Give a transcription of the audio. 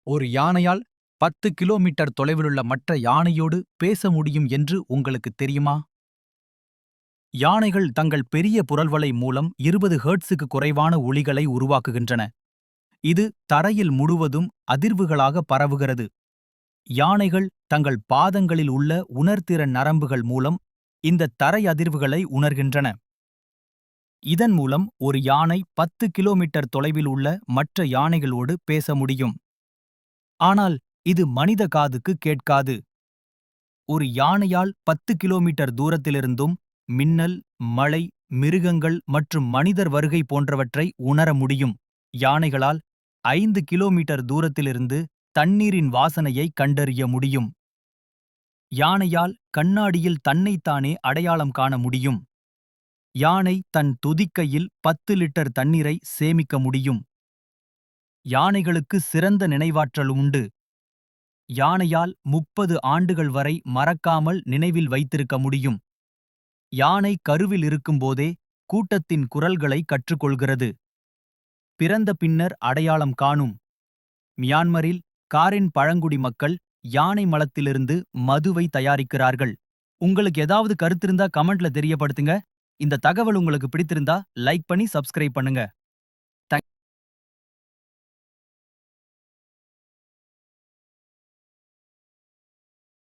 ஒரு யானையால் 10 கிலோமீட்டர் தொலைவிலுள்ள மற்ற யானையோடு பேச முடியும் என்று உங்களுக்கு தெரியுமா? யானைகள் தங்கள் பெரிய புரல்வலை மூலம் 20 ஹெர்ட்ஸுக்கு குறைவான ஒலிகளை உருவாக்குகின்றன. இது தரையில் முழுவதும் அதிர்வுகளாக பரவுகிறது. யானைகள் தங்கள் பாதங்களில் உள்ள உணர்திறன் நரம்புகள் மூலம் இந்த தரை அதிர்வுகளை உணர்கின்றன. இதன் மூலம் ஒரு யானை 10 கிலோமீட்டர் தொலைவில் உள்ள மற்ற யானைகளோடு பேச முடியும். ஆனால் இது மனித காதுக்கு கேட்காது. ஒரு யானையால் 10 கிலோமீட்டர் தூரத்திலிருந்தும் மின்னல், மழை, மிருகங்கள் மற்றும் மனிதர் வருகை போன்றவற்றை உணர முடியும். யானைகளால் 5 கிலோமீட்டர் தூரத்திலிருந்து தண்ணீரின் வாசனையை கண்டறிய முடியும். யானையால் கண்ணாடியில் தன்னைத்தானே அடையாளம் காண முடியும். யானை தன் துதிக்கையில் 10 லிட்டர் தண்ணீரை சேமிக்க முடியும். யானைகளுக்கு சிறந்த நினைவாற்றல் உண்டு. யானையால் 30 ஆண்டுகள் வரை மறக்காமல் நினைவில் வைத்திருக்க முடியும். யானை கருவில் இருக்கும்போதே கூட்டத்தின் குரல்களை கற்றுக்கொள்கிறது. பிறந்த பின்னர் அடையாளம் காணும். மியான்மரில் காரின் பழங்குடி மக்கள் யானை மலத்திலிருந்து மதுவை தயாரிக்கிறார்கள். உங்களுக்கு ஏதாவது கருத்து இருந்தா கமெண்ட்ல தெரியப்படுத்துங்க. இந்த தகவல் உங்களுக்கு பிடித்திருந்தா லைக் பண்ணி சப்ஸ்கிரைப் பண்ணுங்க.